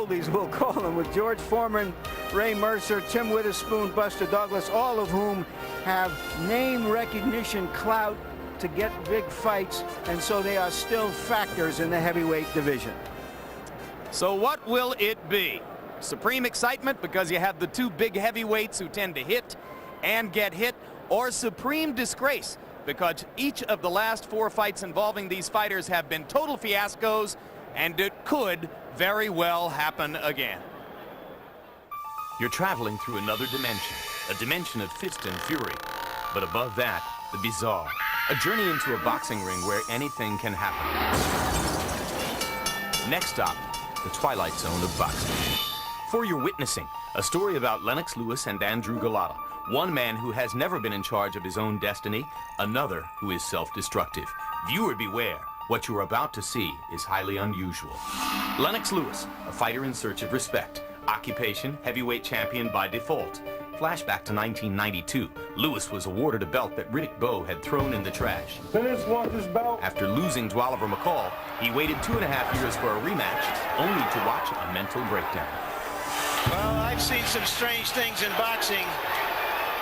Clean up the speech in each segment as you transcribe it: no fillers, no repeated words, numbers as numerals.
oldies, we'll call them, with George Foreman, Ray Mercer, Tim Witherspoon, Buster Douglas, all of whom have name recognition clout to get big fights, and so they are still factors in the heavyweight division. So what will it be? Supreme excitement because you have the two big heavyweights who tend to hit and get hit, or supreme disgrace because each of the last 4 fights involving these fighters have been total fiascos, and it could very well happen again. You're traveling through another dimension, a dimension of fist and fury. But above that, the bizarre, a journey into a boxing ring where anything can happen. Next stop, the twilight zone of boxing. For your witnessing, a story about Lennox Lewis and Andrew Golota. One man who has never been in charge of his own destiny, another who is self-destructive. Viewer beware, what you're about to see is highly unusual. Lennox Lewis, a fighter in search of respect. Occupation, heavyweight champion by default. Flashback to 1992. Lewis was awarded a belt that Riddick Bowe had thrown in the trash. Dennis wants his belt. After losing to Oliver McCall, he waited 2.5 years for a rematch, only to watch a mental breakdown. Well, I've seen some strange things in boxing.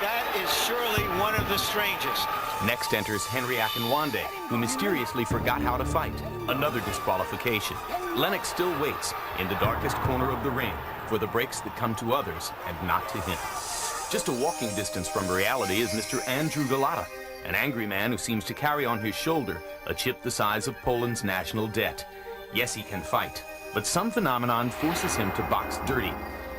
That is surely one of the strangest. Next enters Henry Akinwande, who mysteriously forgot how to fight. Another disqualification. Lennox still waits in the darkest corner of the ring for the breaks that come to others and not to him. Just a walking distance from reality is Mr. Andrew Golota, an angry man who seems to carry on his shoulder a chip the size of Poland's national debt. Yes, he can fight, but some phenomenon forces him to box dirty.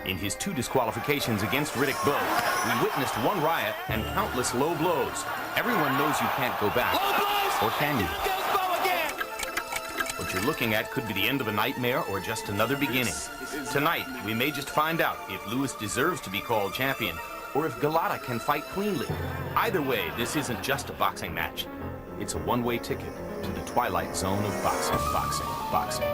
In his 2 disqualifications against Riddick Bowe, we witnessed 1 riot and countless low blows. Everyone knows you can't go back. Low blows! Or can you? Here goes Bowe again! What you're looking at could be the end of a nightmare or just another beginning. Tonight, we may just find out if Lewis deserves to be called champion or if Golota can fight cleanly. Either way, this isn't just a boxing match. It's a one-way ticket to the twilight zone of boxing, boxing, boxing.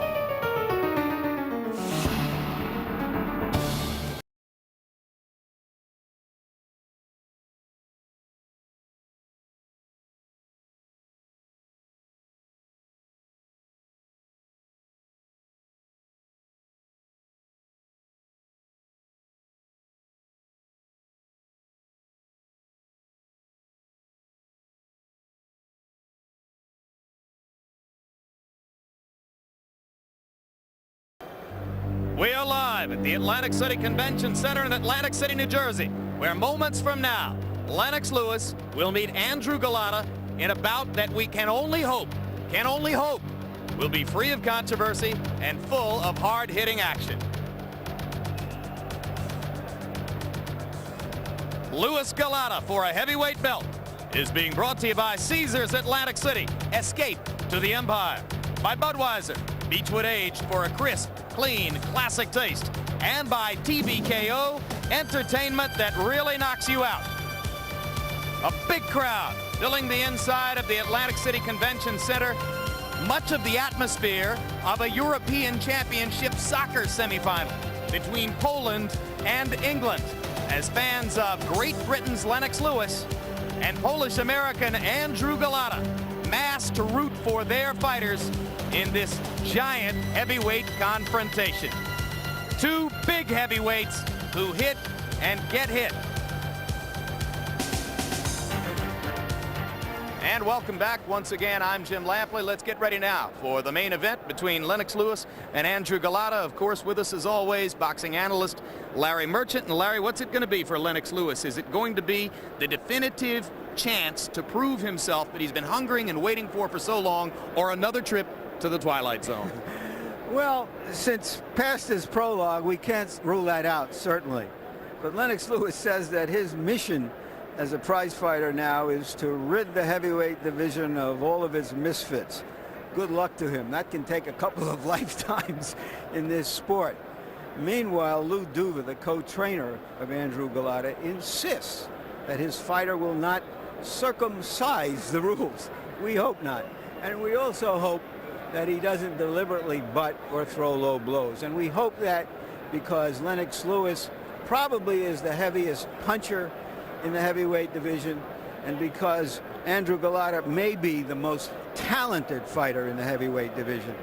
We are live at the Atlantic City Convention Center in Atlantic City, New Jersey, where moments from now, Lennox Lewis will meet Andrew Golota in a bout that we can only hope will be free of controversy and full of hard-hitting action. Lewis-Golota for a heavyweight belt is being brought to you by Caesars Atlantic City, Escape to the Empire, by Budweiser, Beechwood aged for a crisp, clean, classic taste, and by TBKO, entertainment that really knocks you out. A big crowd filling the inside of the Atlantic City Convention Center, much of the atmosphere of a European Championship soccer semifinal between Poland and England, as fans of Great Britain's Lennox Lewis and Polish-American Andrew Golota mass to root for their fighters in this giant heavyweight confrontation. 2 big heavyweights who hit and get hit. And welcome back once again. I'm Jim Lampley. Let's get ready now for the main event between Lennox Lewis and Andrew Golota. Of course, with us as always, boxing analyst Larry Merchant. And Larry, what's it going to be for Lennox Lewis? Is it going to be the definitive chance to prove himself that he's been hungering and waiting for so long, or another trip to the Twilight Zone? Well, since past his prologue, we can't rule that out, certainly. But Lennox Lewis says that his mission as a prize fighter now is to rid the heavyweight division of all of its misfits. Good luck to him. That can take a couple of lifetimes in this sport. Meanwhile, Lou Duva, the co-trainer of Andrew Golota, insists that his fighter will not circumcise the rules. We hope not. And we also hope that he doesn't deliberately butt or throw low blows. And we hope that because Lennox Lewis probably is the heaviest puncher in the heavyweight division, and because Andrew Golota may be the most talented fighter in the heavyweight division.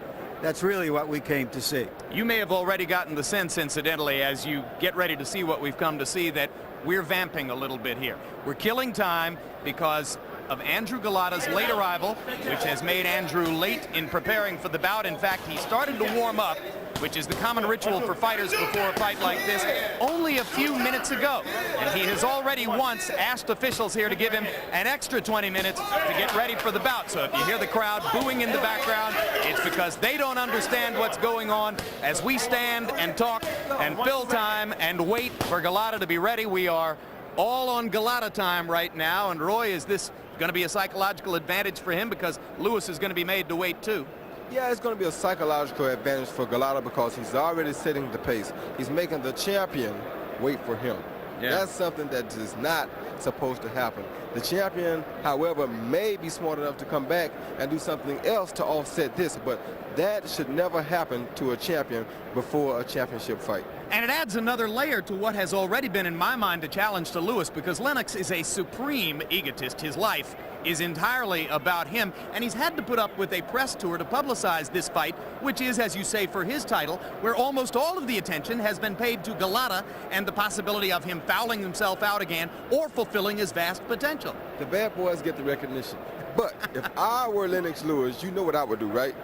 That's really what we came to see. You may have already gotten the sense, incidentally, as you get ready to see what we've come to see, that we're vamping a little bit here. We're killing time because of Andrew Golotа's late arrival, which has made Andrew late in preparing for the bout. In fact, he started to warm up, which is the common ritual for fighters before a fight like this, only a few minutes ago. And he has already once asked officials here to give him an extra 20 minutes to get ready for the bout. So if you hear the crowd booing in the background, it's because they don't understand what's going on. As we stand and talk and fill time and wait for Golota to be ready, we are all on Golota time right now. And Roy, is this going to be a psychological advantage for him because Lewis is going to be made to wait too? Yeah, it's going to be a psychological advantage for Golota because he's already setting the pace. He's making the champion wait for him. Yeah. That's something that is not supposed to happen. The champion, however, may be smart enough to come back and do something else to offset this, but that should never happen to a champion before a championship fight. And it adds another layer to what has already been, in my mind, a challenge to Lewis, because Lennox is a supreme egotist. His life is entirely about him, and he's had to put up with a press tour to publicize this fight, which is, as you say, for his title, where almost all of the attention has been paid to Golota and the possibility of him fouling himself out again or fulfilling his vast potential. The bad boys get the recognition. But if I were Lennox Lewis, you know what I would do, right?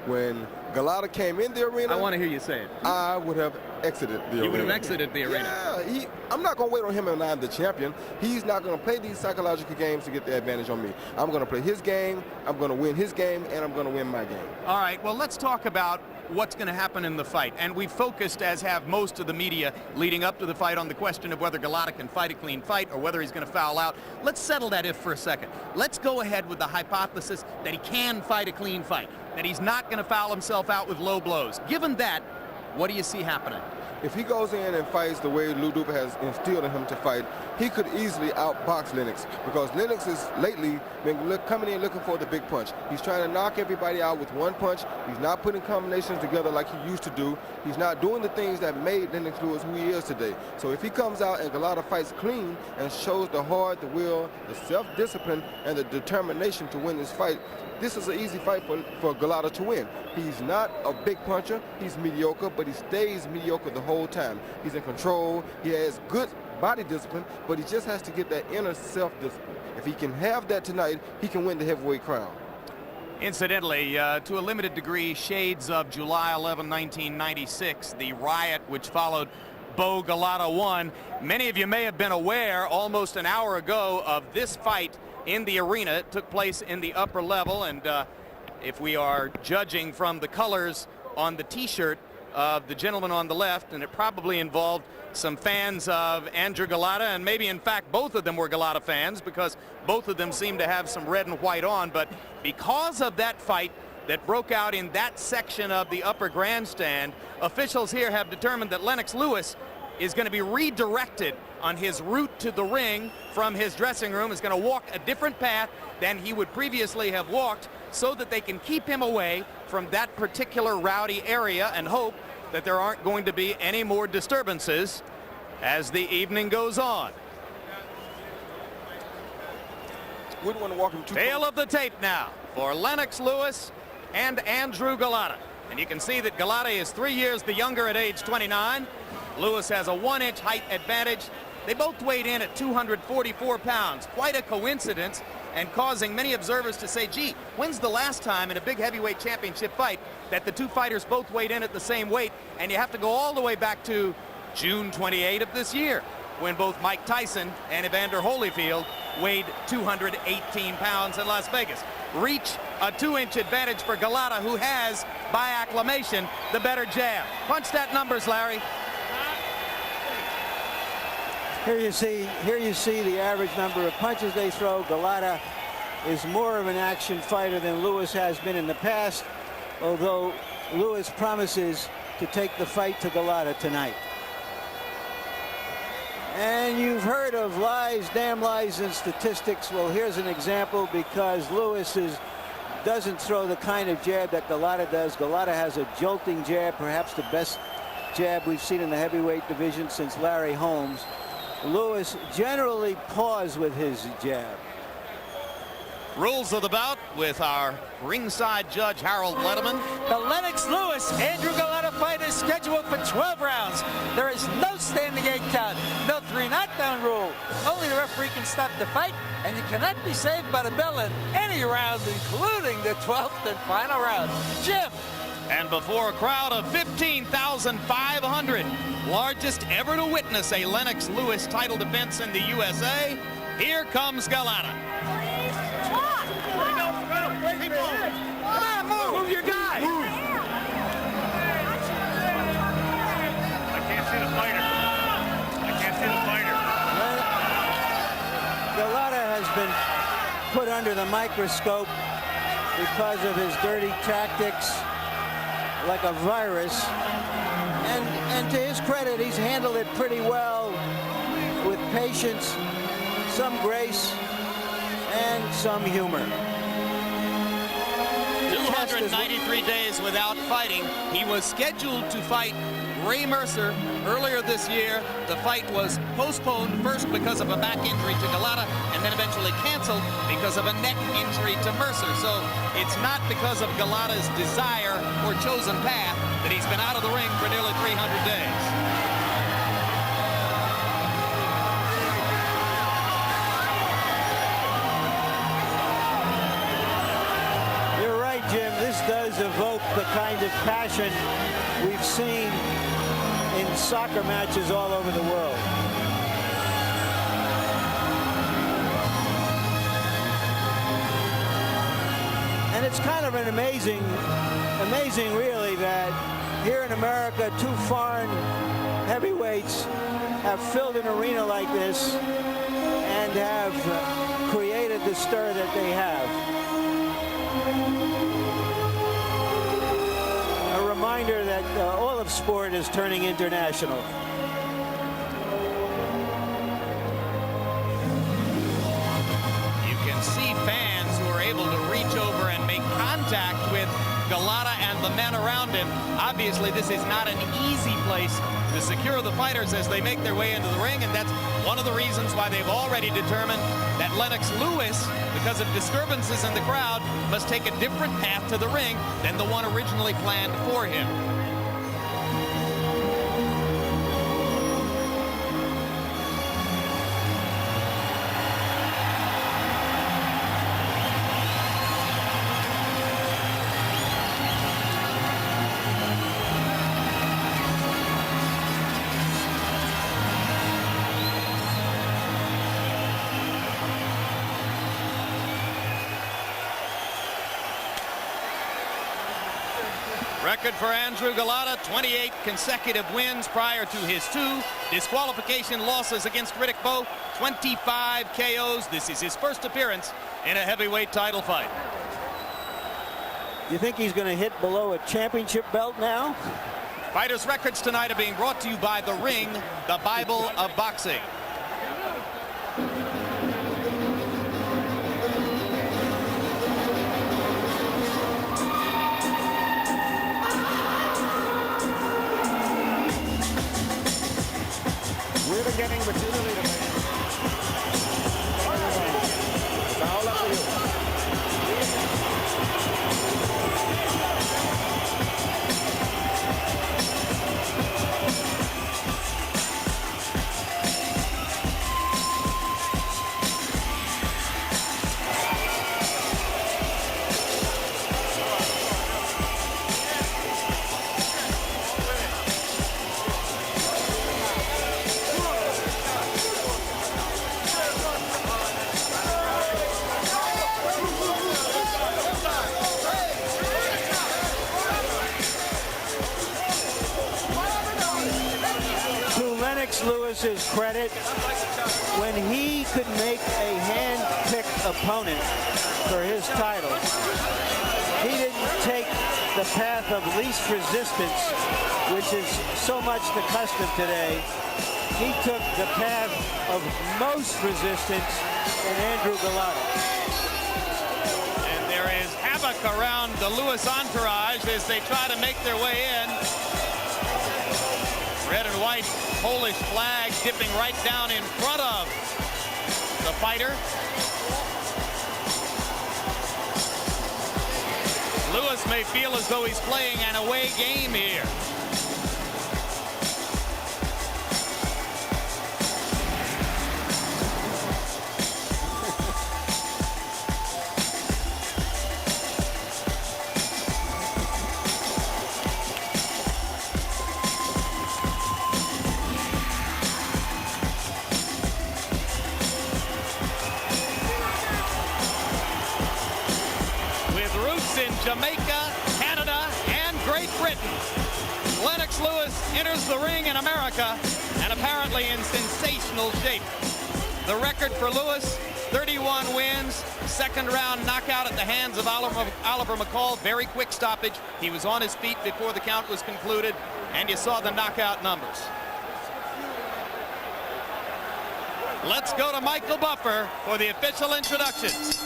When Golota came in the arena, I want to hear you say it. I would have exited the arena. You would have exited the arena. Yeah, I'm not going to wait on him and I'm the champion. He's not going to play these psychological games to get the advantage on me. I'm going to play his game, I'm going to win his game, and I'm going to win my game. All right, well, let's talk about what's going to happen in the fight. And we've focused, as have most of the media leading up to the fight, on the question of whether Golota can fight a clean fight or whether he's going to foul out. Let's settle that if for a second. Let's go ahead with the hypothesis that he can fight a clean fight, that he's not going to foul himself out with low blows. Given that, what do you see happening? If he goes in and fights the way Lou Dupe has instilled in him to fight, he could easily outbox Lennox because Lennox has lately been coming in looking for the big punch. He's trying to knock everybody out with one punch. He's not putting combinations together like he used to do. He's not doing the things that made Lennox Lewis who he is today. So if he comes out and Golota fights clean and shows the heart, the will, the self-discipline, and the determination to win this fight, this is an easy fight for Golota to win. He's not a big puncher. He's mediocre, but he stays mediocre the whole time. He's in control. He has good body discipline, but he just has to get that inner self-discipline. If he can have that tonight, he can win the heavyweight crown. Incidentally, to a limited degree, shades of July 11, 1996, the riot which followed Bo Golota 1. Many of you may have been aware almost an hour ago of this fight in the arena. It took place in the upper level, and if we are judging from the colors on the t-shirt of the gentleman on the left, and it probably involved some fans of Andrew Golota, and maybe in fact both of them were Golota fans because both of them seem to have some red and white on. But because of that fight that broke out in that section of the upper grandstand, officials here have determined that Lennox Lewis is going to be redirected on his route to the ring from his dressing room, is going to walk a different path than he would previously have walked so that they can keep him away from that particular rowdy area and hope that there aren't going to be any more disturbances as the evening goes on. Wouldn't want to walk him too Tail close. of the tape now for Lennox Lewis and Andrew Golota. And you can see that Golota is 3 years the younger at age 29. Lewis has a 1-inch height advantage. They both weighed in at 244 pounds. Quite a coincidence, and causing many observers to say, gee, when's the last time in a big heavyweight championship fight that the two fighters both weighed in at the same weight? And you have to go all the way back to June 28 of this year, when both Mike Tyson and Evander Holyfield weighed 218 pounds in Las Vegas. Reach a 2-inch advantage for Golota, who has, by acclamation, the better jab. Punch that numbers, Larry. Here you see the average number of punches they throw. Golota is more of an action fighter than Lewis has been in the past, although Lewis promises to take the fight to Golota tonight. And you've heard of lies, damn lies, and statistics. Well, here's an example, because Lewis doesn't throw the kind of jab that Golota does. Golota has a jolting jab, perhaps the best jab we've seen in the heavyweight division since Larry Holmes. Lewis generally paws with his jab. Rules of the bout with our ringside judge, Harold Letterman. The Lennox Lewis Andrew Golota fight is scheduled for 12 rounds. There is no standing 8 count, no 3 knockdown rule. Only the referee can stop the fight, and you cannot be saved by the bell in any round, including the 12th and final round. Jim. And before a crowd of 15,500, largest ever to witness a Lennox Lewis title defense in the USA, here comes Golota. Come on, move your guy. I can't see the fighter. Golota has been put under the microscope because of his dirty tactics, like a virus. And to his credit, he's handled it pretty well, with patience, some grace, and some humor. 293 days without fighting. He was scheduled to fight Ray Mercer earlier this year. The fight was postponed first because of a back injury to Golota, and then eventually canceled because of a neck injury to Mercer. So it's not because of Golota's desire or chosen path that he's been out of the ring for nearly 300 days. Jim, this does evoke the kind of passion we've seen in soccer matches all over the world. And it's kind of an amazing really, that here in America, 2 foreign heavyweights have filled an arena like this and have created the stir that they have. A reminder that all of sport is turning international. You can see fans who are able to reach over and make contact with Golota and the men around him. Obviously, this is not an easy place to secure the fighters as they make their way into the ring, and that's one of the reasons why they've already determined that Lennox Lewis, because of disturbances in the crowd, must take a different path to the ring than the one originally planned for him. Record for Andrew Golota, 28 consecutive wins prior to his 2 disqualification losses against Riddick Bowe, 25 KOs. This is his first appearance in a heavyweight title fight. You think he's going to hit below a championship belt now? Fighters' records tonight are being brought to you by The Ring, the Bible of boxing. We're beginning with you, the leader, man. It's all up to you. Lennox Lewis's credit, when he could make a hand-picked opponent for his title, he didn't take the path of least resistance, which is so much the custom today. He took the path of most resistance in Andrew Golota. And there is havoc around the Lewis entourage as they try to make their way in. Red and white Polish flag dipping right down in front of the fighter. Lewis may feel as though he's playing an away game here. In Jamaica, Canada, and Great Britain, Lennox Lewis enters the ring in America and apparently in sensational shape. The record for Lewis, 31 wins, second round knockout at the hands of Oliver McCall, very quick stoppage. He was on his feet before the count was concluded, and you saw the knockout numbers. Let's go to Michael Buffer for the official introductions.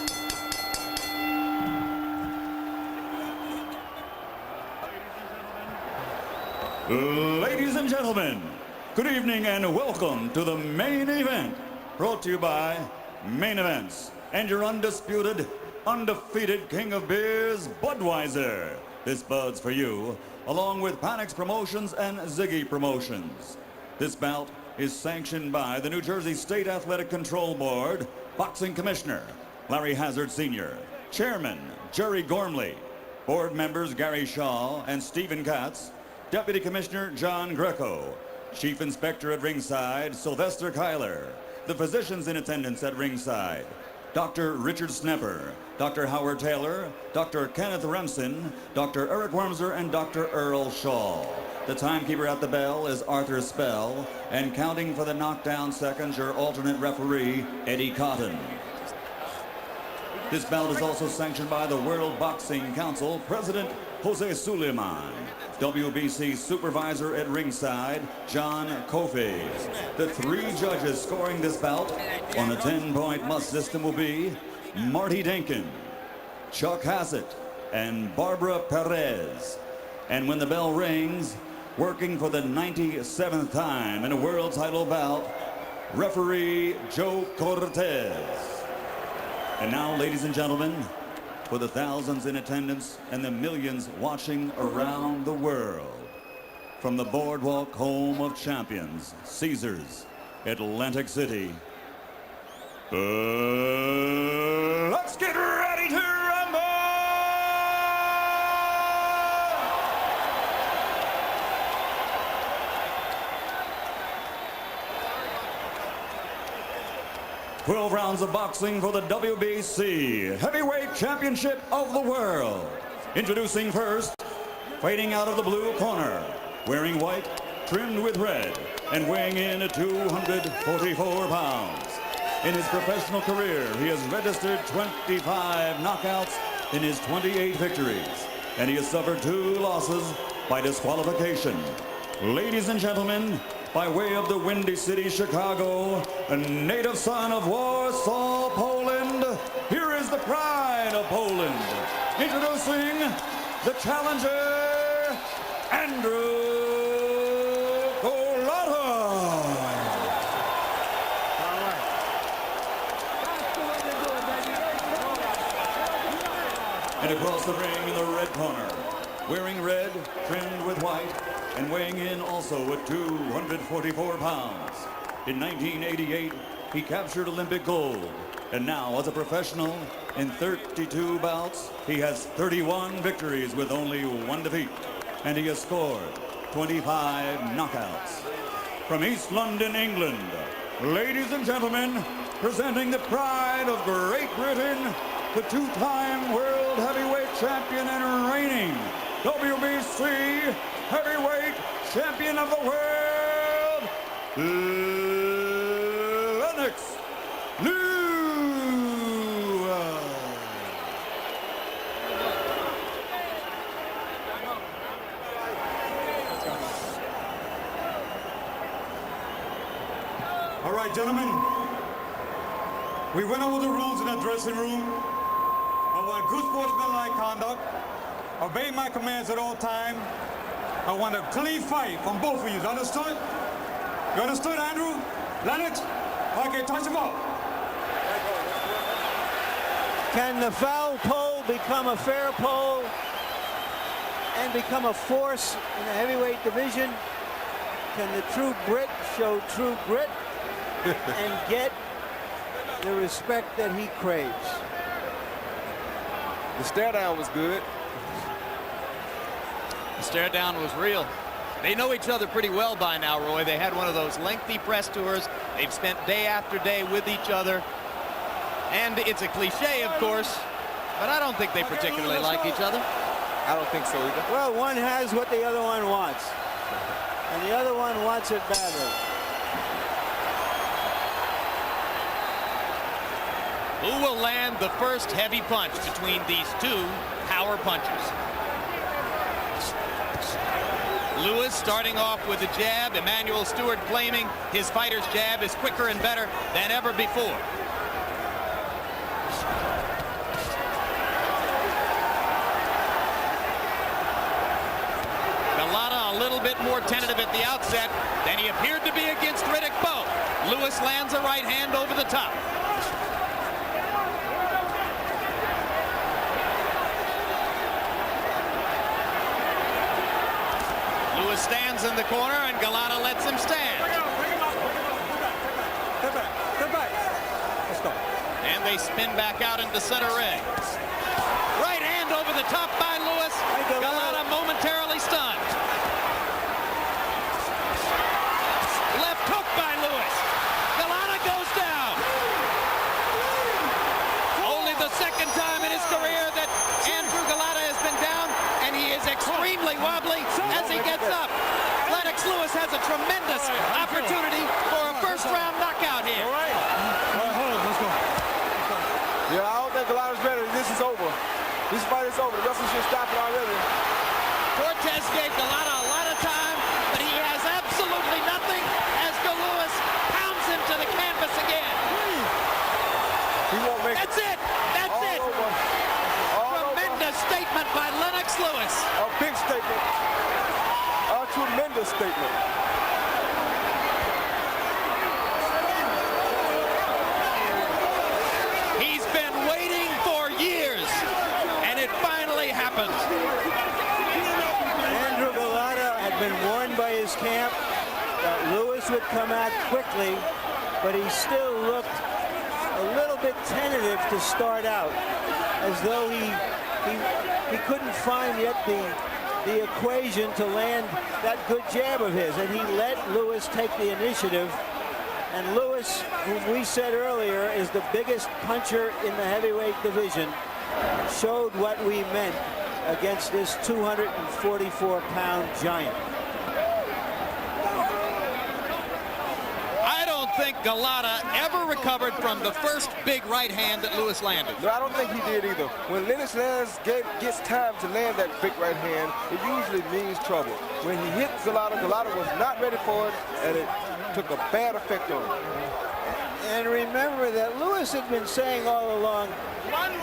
Ladies and gentlemen, good evening and welcome to the main event, brought to you by Main Events and your undisputed, undefeated king of beers, Budweiser. This Bud's for you, along with Panics Promotions and Ziggy Promotions. This bout is sanctioned by the New Jersey State Athletic Control Board, Boxing Commissioner Larry Hazard Sr., Chairman Jerry Gormley, Board members Gary Shaw and Stephen Katz, Deputy Commissioner John Greco, Chief Inspector at ringside Sylvester Kyler, the physicians in attendance at ringside Dr. Richard Snepper, Dr. Howard Taylor, Dr. Kenneth Remsen, Dr. Eric Wormser, and Dr. Earl Shaw. The timekeeper at the bell is Arthur Spell, and counting for the knockdown seconds, your alternate referee, Eddie Cotton. This bout is also sanctioned by the World Boxing Council President Jose Suleiman, WBC Supervisor at ringside, John Kofi. The three judges scoring this bout on a 10-point must system will be Marty Denkin, Chuck Hassett, and Barbara Perez. And when the bell rings, working for the 97th time in a world title bout, referee Joe Cortez. And now, ladies and gentlemen, for the thousands in attendance and the millions watching around the world, from the Boardwalk home of champions, Caesars, Atlantic City, let's get ready to rumble! 12 rounds of boxing for the WBC Heavyweight Championship of the World. Introducing first, fighting out of the blue corner, wearing white, trimmed with red, and weighing in at 244 pounds. In his professional career, he has registered 25 knockouts in his 28 victories, and he has suffered 2 losses by disqualification. Ladies and gentlemen, by way of the Windy City, Chicago, a native son of Warsaw, Poland, here is the pride of Poland. Introducing the challenger, Andrew Golota. And across the ring in the red corner, wearing red, trimmed with white, and weighing in also at 244 pounds. In 1988, he captured Olympic gold. And now, as a professional, in 32 bouts, he has 31 victories with only 1 defeat. And he has scored 25 knockouts. From East London, England, ladies and gentlemen, presenting the pride of Great Britain, the 2-time world heavyweight champion and reigning WBC heavyweight champion of the world, Lennox Lewis. All right, gentlemen, we went over the rules in the dressing room. I want good sportsmanlike conduct, obey my commands at all times. I want a clean fight from both of you. Understood? You understood, Andrew? Lennox? Okay, touch him up. Can the foul pole become a fair pole? and become a force in the heavyweight division? Can the true Brit show true grit and get the respect that he craves? The stare down was good. The stare down was real. They know each other pretty well by now, Roy. They had one of those lengthy press tours. They've spent day after day with each other. And it's a cliche, of course, but I don't think they particularly like each other. I don't think so either. Well, one has what the other one wants, and the other one wants it badly. Who will land the first heavy punch between these two power punchers? Lewis starting off with the jab. Emanuel Stewart claiming his fighter's jab is quicker and better than ever before. Golota a little bit more tentative at the outset than he appeared to be against Riddick Bowe. Lewis lands a right hand over the top. Lewis stands in the corner and Golota lets him stand. Step back. Let's go. And they spin back out into center ring. Right hand over the top by Lewis. Golota momentarily stunned. Left hook by Lewis. Golota goes down. Only the second time in his career that Andrew Golota has been down, and he is extremely wobbly as he gets up. Lennox Lewis has a tremendous opportunity for a first-round knockout here. All right, hold on. Let's go. Yeah, I don't think Golota's ready. This is over. This fight is over. The wrestler should stop it already. Cortez gave Golota a lot of time, but he has absolutely nothing as Lewis pounds him to the canvas again. He won't make That's it. That's all it. over. All Tremendous statement by Lennox Lewis. over. A big statement. A tremendous statement. He's been waiting for years, and it finally happened. Andrew Golota had been warned by his camp that Lewis would come out quickly, but he still looked a little bit tentative to start out, as though he couldn't find yet the equation to land that good jab of his, and he let Lewis take the initiative. And Lewis, whom we said earlier is the biggest puncher in the heavyweight division, showed what we meant against this 244-pound giant. I don't think Golota ever recovered from the first big right hand that Lewis landed. No, I don't think he did either. When Lennox gets time to land that big right hand, it usually means trouble. When he hit Golota, Golota was not ready for it, and it took a bad effect on him. And remember that Lewis had been saying all along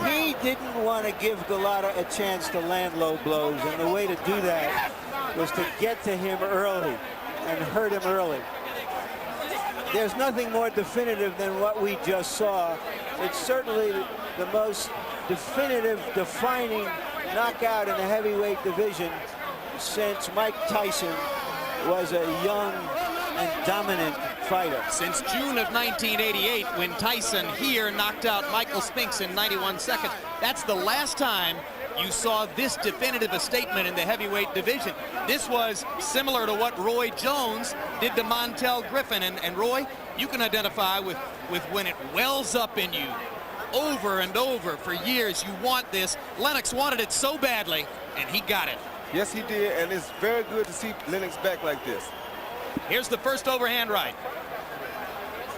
he didn't want to give Golota a chance to land low blows, and the way to do that was to get to him early and hurt him early. There's nothing more definitive than what we just saw. It's certainly the most definitive, defining knockout in the heavyweight division since Mike Tyson was a young and dominant fighter. Since June of 1988, when Tyson here knocked out Michael Spinks in 91 seconds. That's the last time you saw this definitive a statement in the heavyweight division. This was similar to what Roy Jones did to Montel Griffin. And Roy, you can identify with when it wells up in you over and over for years. You want this. Lennox wanted it so badly, and he got it. Yes, he did, and it's very good to see Lennox back like this. Here's the first overhand right.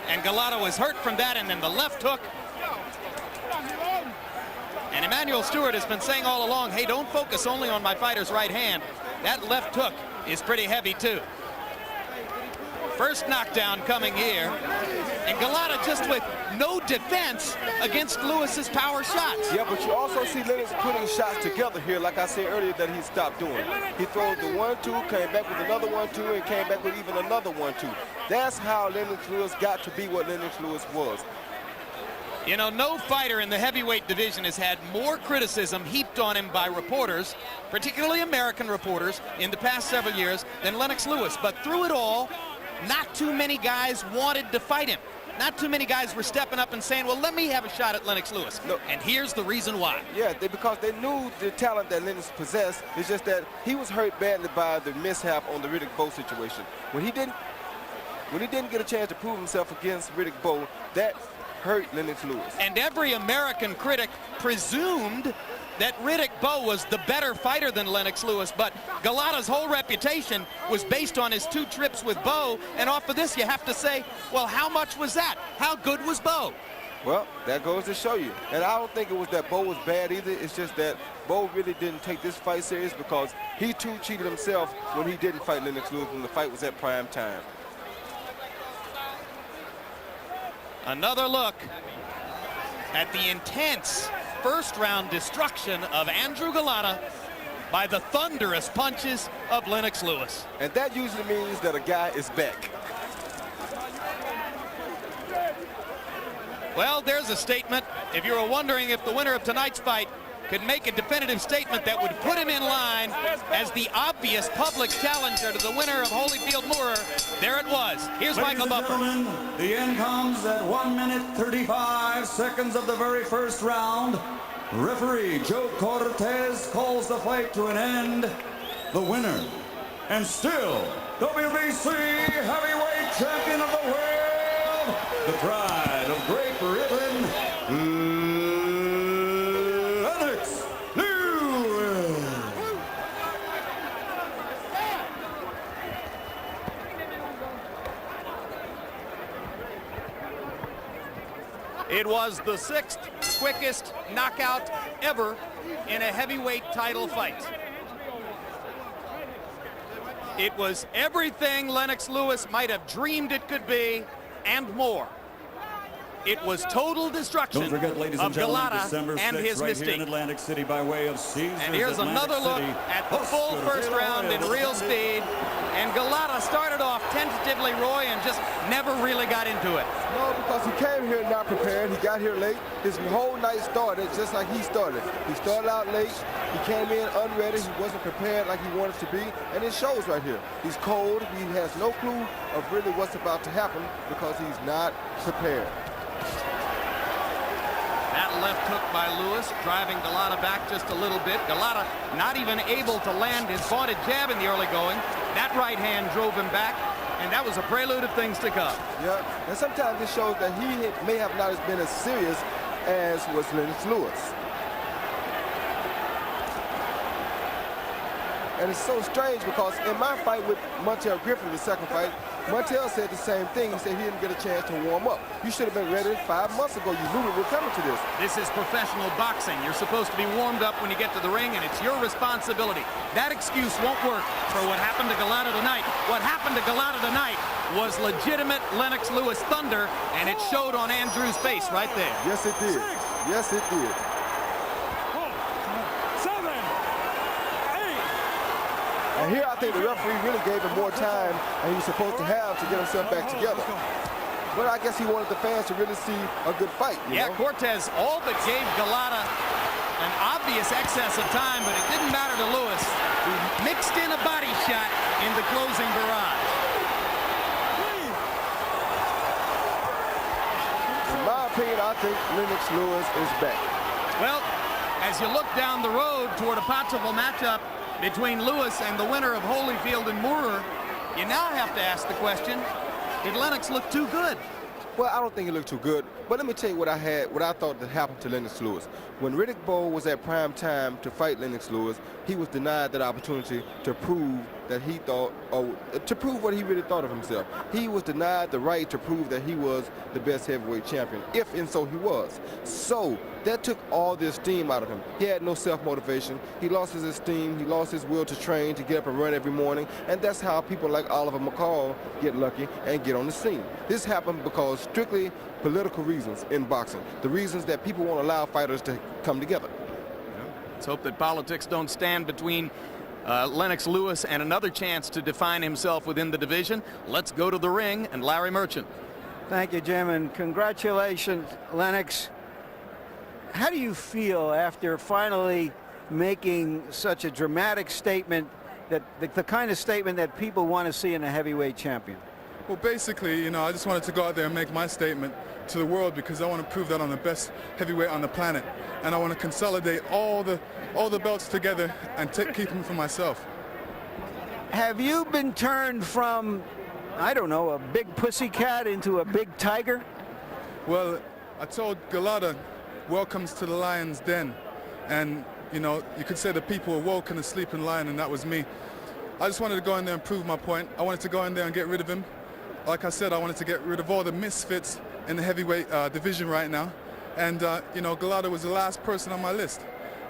And Golota was hurt from that, and then the left hook. And Emanuel Stewart has been saying all along, hey, don't focus only on my fighter's right hand. That left hook is pretty heavy, too. First knockdown coming here. And Golota just with no defense against Lewis's power shots. Yeah, but you also see Lennox putting shots together here, like I said earlier, that he stopped doing. He throws the 1-2, came back with another 1-2, and came back with even another 1-2. That's how Lennox Lewis got to be what Lennox Lewis was. You know, no fighter in the heavyweight division has had more criticism heaped on him by reporters, particularly American reporters, in the past several years than Lennox Lewis. But through it all, not too many guys wanted to fight him. Not too many guys were stepping up and saying, well, let me have a shot at Lennox Lewis. No. And here's the reason why. Yeah, because they knew the talent that Lennox possessed. It's just that he was hurt badly by the mishap on the Riddick Bowe situation. When he didn't get a chance to prove himself against Riddick Bowe, that hurt Lennox Lewis. And every American critic presumed that Riddick Bowe was the better fighter than Lennox Lewis, but Golotа's whole reputation was based on his 2 trips with Bowe, and off of this you have to say, well, how much was that? How good was Bowe? Well, that goes to show you. And I don't think it was that Bowe was bad either. It's just that Bowe really didn't take this fight serious because he too cheated himself when he didn't fight Lennox Lewis when the fight was at prime time. Another look at the intense first-round destruction of Andrew Golota by the thunderous punches of Lennox Lewis. And that usually means that a guy is back. Well, there's a statement. If you were wondering if the winner of tonight's fight could make a definitive statement that would put him in line as the obvious public challenger to the winner of Holyfield-Moorer, there it was. Here's Michael Buffer. Ladies and gentlemen, the end comes at 1 minute 35 seconds of the very first round. Referee Joe Cortez calls the fight to an end. The winner, and still WBC heavyweight champion of the world, the pride of Great Britain, Lennox Lewis. It was the 6th quickest knockout ever in a heavyweight title fight. It was everything Lennox Lewis might have dreamed it could be and more. It was total destruction Don't forget, ladies of and gentlemen, Golota December 6th, and his right here in mystique. Atlantic City by way of Caesars. And here's another look at the full first round in real speed. And Golota started off tentatively, Roy, and just never really got into it. No, because he came here not prepared. He got here late. His whole night started just like he started. He started out late. He came in unready. He wasn't prepared like he wanted to be. And it shows right here. He's cold. He has no clue of really what's about to happen because he's not prepared. That left hook by Lewis, driving Golota back just a little bit. Golota not even able to land his vaunted jab in the early going. That right hand drove him back, and that was a prelude of things to come. Yeah, and sometimes it shows that he may have not been as serious as was Lennox Lewis. And it's so strange because in my fight with Montel Griffin, the second fight, Montel said the same thing. He said he didn't get a chance to warm up. You should have been ready 5 months ago. You knew we were coming to this. This is professional boxing. You're supposed to be warmed up when you get to the ring, and it's your responsibility. That excuse won't work for what happened to Golota tonight. What happened to Golota tonight was legitimate Lennox Lewis thunder, and it showed on Andrew's face right there. Yes, it did. Yes, it did. And here I think the referee really gave him more time than he was supposed to have to get himself back together. But I guess he wanted the fans to really see a good fight. You know? Cortez all but gave Golota an obvious excess of time, but it didn't matter to Lewis, who mixed in a body shot in the closing barrage. In my opinion, I think Lennox Lewis is back. Well, as you look down the road toward a possible matchup between Lewis and the winner of Holyfield and Moorer, you now have to ask the question, did Lennox look too good? Well, I don't think he looked too good, but let me tell you what I thought that happened to Lennox Lewis. When Riddick Bowe was at prime time to fight Lennox Lewis, he was denied that opportunity to prove that he thought, or to prove what he really thought of himself. He was denied the right to prove that he was the best heavyweight champion, if and so he was. So that took all the esteem out of him. He had no self-motivation. He lost his esteem. He lost his will to train, to get up and run every morning. And that's how people like Oliver McCall get lucky and get on the scene. This happened because strictly political reasons in boxing. The reasons that people won't allow fighters to come together. Let's hope that politics don't stand between Lennox Lewis and another chance to define himself within the division. Let's go to the ring and Larry Merchant. Thank you, Jim, and congratulations, Lennox. how do you feel after finally making such a dramatic statement, that the kind of statement that people want to see in a heavyweight champion? Well, basically, you know, I just wanted to go out there and make my statement to the world because I want to prove that I'm the best heavyweight on the planet, and I want to consolidate all the belts together and keep them for myself. Have you been turned from, I don't know, a big pussycat into a big tiger? Well, I told Golota, welcomes to the lion's den, and you know, you could say the people awoke in a sleeping lion, and that was me. I just wanted to go in there and prove my point. I wanted to go in there and get rid of him. Like I said, I wanted to get rid of all the misfits in the heavyweight division right now. And, you know, Golota was the last person on my list.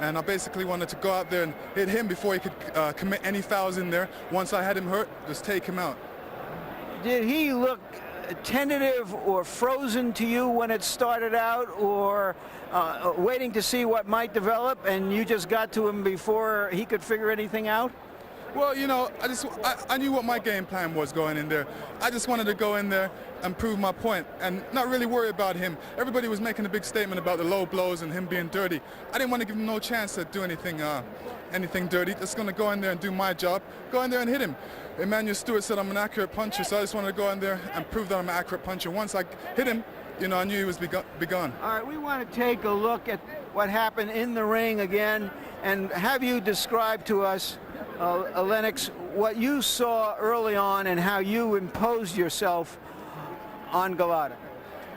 And I basically wanted to go out there and hit him before he could commit any fouls in there. Once I had him hurt, just take him out. Did he look tentative or frozen to you when it started out, or waiting to see what might develop, and you just got to him before he could figure anything out? Well, you know, I knew what my game plan was going in there. I just wanted to go in there and prove my point and not really worry about him. Everybody was making a big statement about the low blows and him being dirty. I didn't want to give him no chance to do anything dirty. Just going to go in there and do my job, go in there and hit him. Emmanuel Stewart said I'm an accurate puncher, so I just wanted to go in there and prove that I'm an accurate puncher. Once I hit him, you know, I knew he was begun. All right, we want to take a look at what happened in the ring again and have you describe to us, Lennox, what you saw early on and how you imposed yourself on Golota.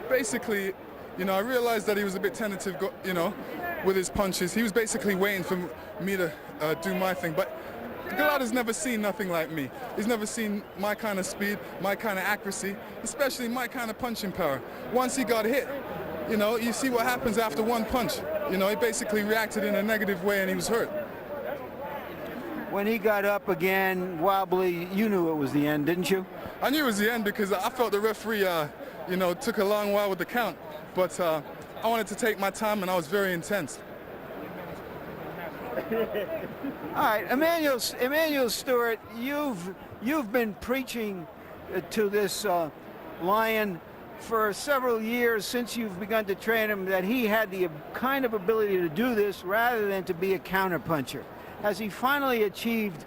Basically, you know, I realized that he was a bit tentative, you know, with his punches. He was basically waiting for me to do my thing, but Golota's never seen nothing like me. He's never seen my kind of speed, my kind of accuracy, especially my kind of punching power. Once he got hit, you know, you see what happens after one punch. You know, he basically reacted in a negative way and he was hurt. When he got up again, wobbly, you knew it was the end, didn't you? I knew it was the end because I felt the referee, you know, took a long while with the count. But I wanted to take my time and I was very intense. All right, Emmanuel Stewart, you've been preaching to this lion for several years since you've begun to train him that he had the kind of ability to do this rather than to be a counterpuncher. Has he finally achieved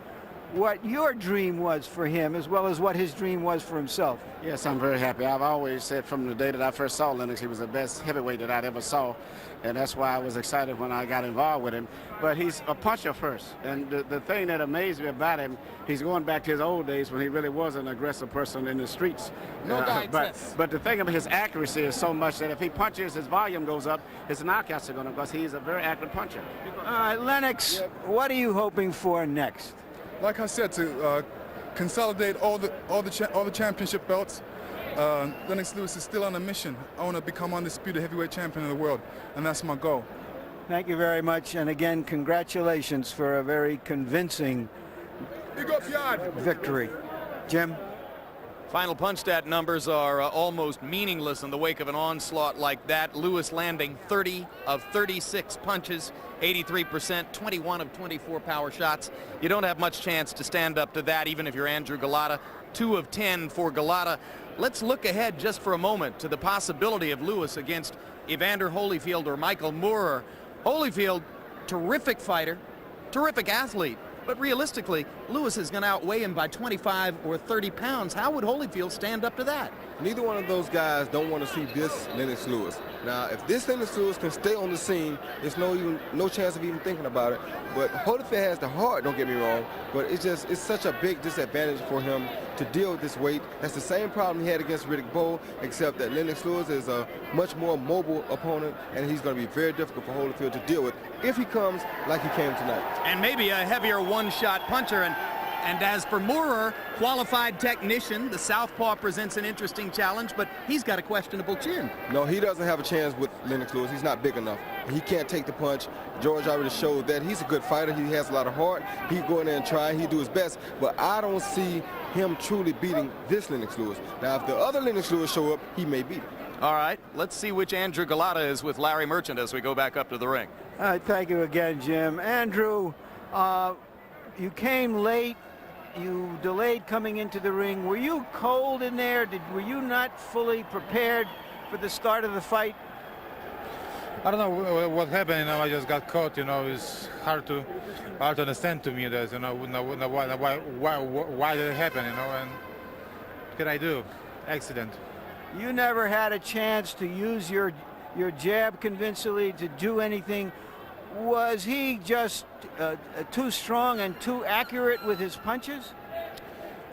what your dream was for him as well as what his dream was for himself? Yes, I'm very happy. I've always said from the day that I first saw Lennox, he was the best heavyweight that I'd ever saw, and that's why I was excited when I got involved with him. But he's a puncher first, and the thing that amazed me about him, he's going back to his old days when he really was an aggressive person in the streets. But the thing about his accuracy is so much that if he punches, his volume goes up, his knockouts are going to go, because he's a very accurate puncher. All right, Lennox, what are you hoping for next? Like I said, to consolidate all the championship belts. Lennox Lewis is still on a mission. I want to become undisputed heavyweight champion of the world, and that's my goal. Thank you very much, and again, congratulations for a very convincing victory. Jim? Final punch stat numbers are almost meaningless in the wake of an onslaught like that. Lewis landing 30 of 36 punches, 83%, 21 of 24 power shots. You don't have much chance to stand up to that, even if you're Andrew Golota. 2 of 10 for Golota. Let's look ahead just for a moment to the possibility of Lewis against Evander Holyfield or Michael Moorer. Holyfield, terrific fighter, terrific athlete. But realistically, Lewis is going to outweigh him by 25 or 30 pounds. How would Holyfield stand up to that? Neither one of those guys don't want to see this Lennox Lewis. Now, if this Lennox Lewis can stay on the scene, there's no chance of even thinking about it. But Holyfield has the heart, don't get me wrong, but it's such a big disadvantage for him to deal with this weight. That's the same problem he had against Riddick Bowe, except that Lennox Lewis is a much more mobile opponent, and he's going to be very difficult for Holyfield to deal with if he comes like he came tonight. And maybe a heavier one-shot puncher. And as for Moorer, qualified technician, the southpaw presents an interesting challenge, but he's got a questionable chin. No, he doesn't have a chance with Lennox Lewis. He's not big enough. He can't take the punch. George already showed that. He's a good fighter. He has a lot of heart. He'd go in there and try. He'd do his best. But I don't see him truly beating this Lennox Lewis. Now, if the other Lennox Lewis show up, he may beat him. All right, let's see which Andrew Golota is with Larry Merchant as we go back up to the ring. Thank you again, Jim. Andrew, you came late. You delayed coming into the ring. Were you cold in there? Were you not fully prepared for the start of the fight? I don't know what happened. You know, I just got caught. You know, it's hard to understand to me. That you know, why did it happen? You know, and what can I do? Accident. You never had a chance to use your jab convincingly to do anything. Was he just too strong and too accurate with his punches?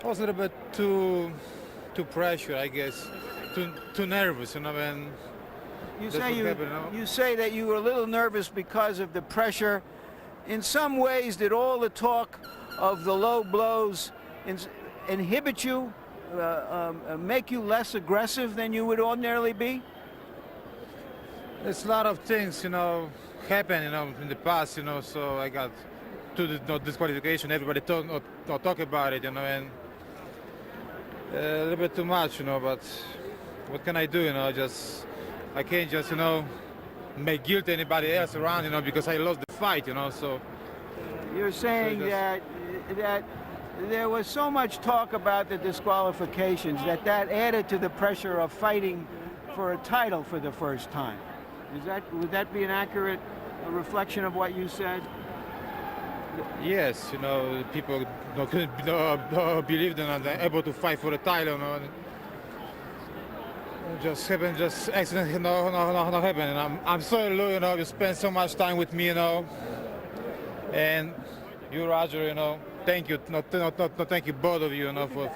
I was a little bit too pressured, I guess. Too nervous, you know, and You that's say what happened, you know? you say that you were a little nervous because of the pressure. In some ways, did all the talk of the low blows inhibit you, make you less aggressive than you would ordinarily be? There's a lot of things, you know, happen, you know, in the past, you know. So I got to the disqualification. Everybody talk about it, you know, and a little bit too much, you know. But what can I do, you know? I can't just, you know, make guilt anybody else around, you know, because I lost the fight, you know. So You're saying that there was so much talk about the disqualifications that added to the pressure of fighting for a title for the first time. Would that be an accurate reflection of what you said? yes, you know, people couldn't believe that I'm able to fight for the title, you know. Just happened, just accident, no happened. And I'm sorry, Lou, you know, you spent so much time with me, you know. And you, Roger, you know, thank you, thank you both of you, you know, for a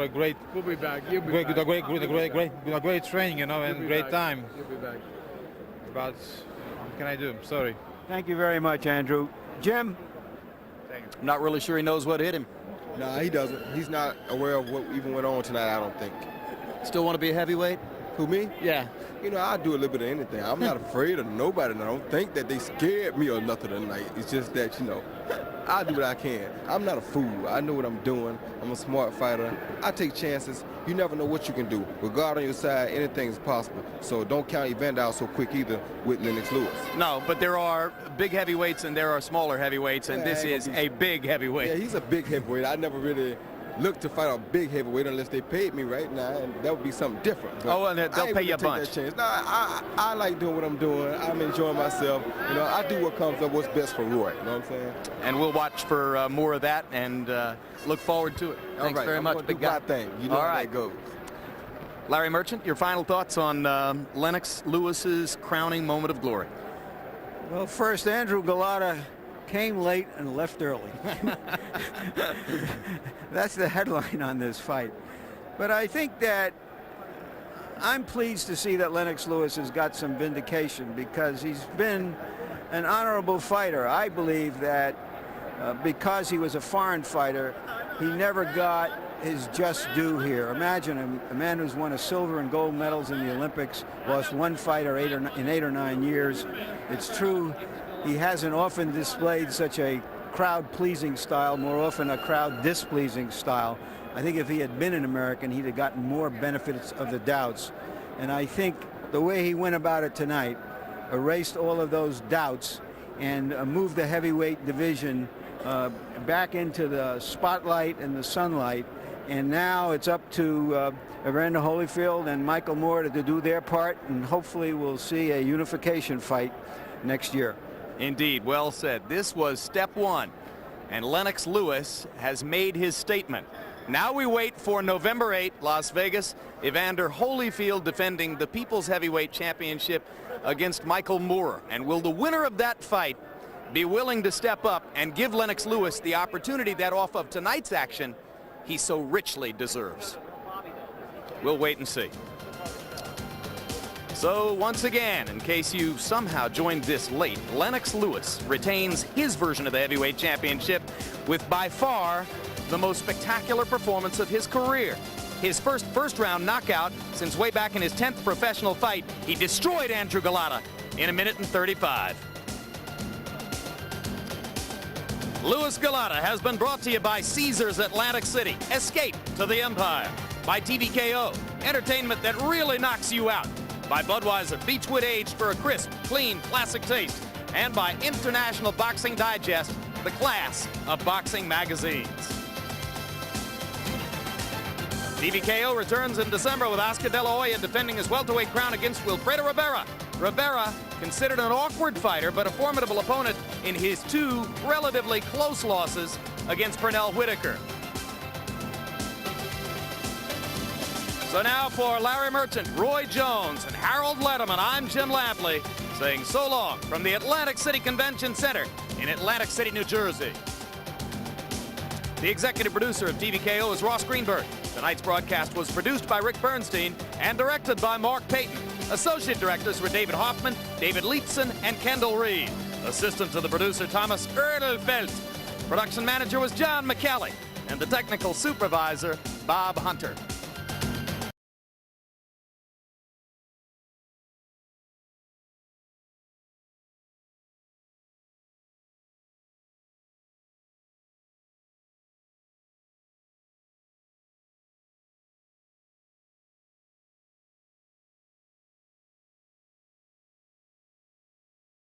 great. We'll be back. You'll be back. Great training, you know, and great back. time. You'll be back. But what can I do? Sorry. Thank you very much, Andrew. Jim? I'm not really sure he knows what hit him. Nah, he doesn't. He's not aware of what even went on tonight, I don't think. Still want to be a heavyweight? Who, me? Yeah. You know, I do a little bit of anything. I'm not afraid of nobody, and I don't think that they scared me or nothing tonight. It's just that, you know, I do what I can. I'm not a fool. I know what I'm doing. I'm a smart fighter. I take chances. You never know what you can do. With God on your side, anything is possible. So don't count Evander out so quick either with Lennox Lewis. No, but there are big heavyweights and there are smaller heavyweights, and this is a big heavyweight. Yeah, he's a big heavyweight. I never really looked to fight a big heavyweight unless they paid me right now, and that would be something different. But and they'll pay you a bunch. That chance. No, I like doing what I'm doing. I'm enjoying myself. You know, I do what comes up, what's best for Roy. You know what I'm saying? And we'll watch for more of that and look forward to it. Thanks very much, big guy. Thing. You know All how right. that goes. Larry Merchant, your final thoughts on Lennox Lewis's crowning moment of glory? Well, first, Andrew Golota came late and left early. That's the headline on this fight. But I think that I'm pleased to see that Lennox Lewis has got some vindication because he's been an honorable fighter. I believe that because he was a foreign fighter, he never got his just due here. Imagine a man who's won a silver and gold medals in the Olympics, lost one fighter in 8 or 9 years. It's true he hasn't often displayed such a crowd-pleasing style, more often a crowd-displeasing style. I think if he had been an American, he'd have gotten more benefits of the doubts. And I think the way he went about it tonight erased all of those doubts and moved the heavyweight division back into the spotlight and the sunlight. And now it's up to Evander Holyfield and Michael Moore to do their part, and hopefully we'll see a unification fight next year. Indeed, well said. This was step one, and Lennox Lewis has made his statement. Now we wait for November 8, Las Vegas. Evander Holyfield defending the People's Heavyweight Championship against Michael Moore. And will the winner of that fight be willing to step up and give Lennox Lewis the opportunity that off of tonight's action he so richly deserves? We'll wait and see. So once again, in case you somehow joined this late, Lennox Lewis retains his version of the heavyweight championship with by far the most spectacular performance of his career. His first round knockout since way back in his 10th professional fight. He destroyed Andrew Golota in 1:35. Lewis-Golota has been brought to you by Caesars Atlantic City, Escape to the Empire, by TVKO, entertainment that really knocks you out, by Budweiser, Beechwood aged for a crisp, clean, classic taste, and by International Boxing Digest, the class of boxing magazines. TVKO returns in December with Oscar De La Hoya defending his welterweight crown against Wilfredo Rivera. Rivera, considered an awkward fighter, but a formidable opponent in his 2 relatively close losses against Pernell Whitaker. So now for Larry Merchant, Roy Jones, and Harold Letterman, I'm Jim Lampley, saying so long from the Atlantic City Convention Center in Atlantic City, New Jersey. The executive producer of TVKO is Ross Greenberg. Tonight's broadcast was produced by Rick Bernstein and directed by Mark Payton. Associate directors were David Hoffman, David Lietzen, and Kendall Reed. Assistant to the producer, Thomas Erdelfelt. Production manager was John McKelly. And the technical supervisor, Bob Hunter.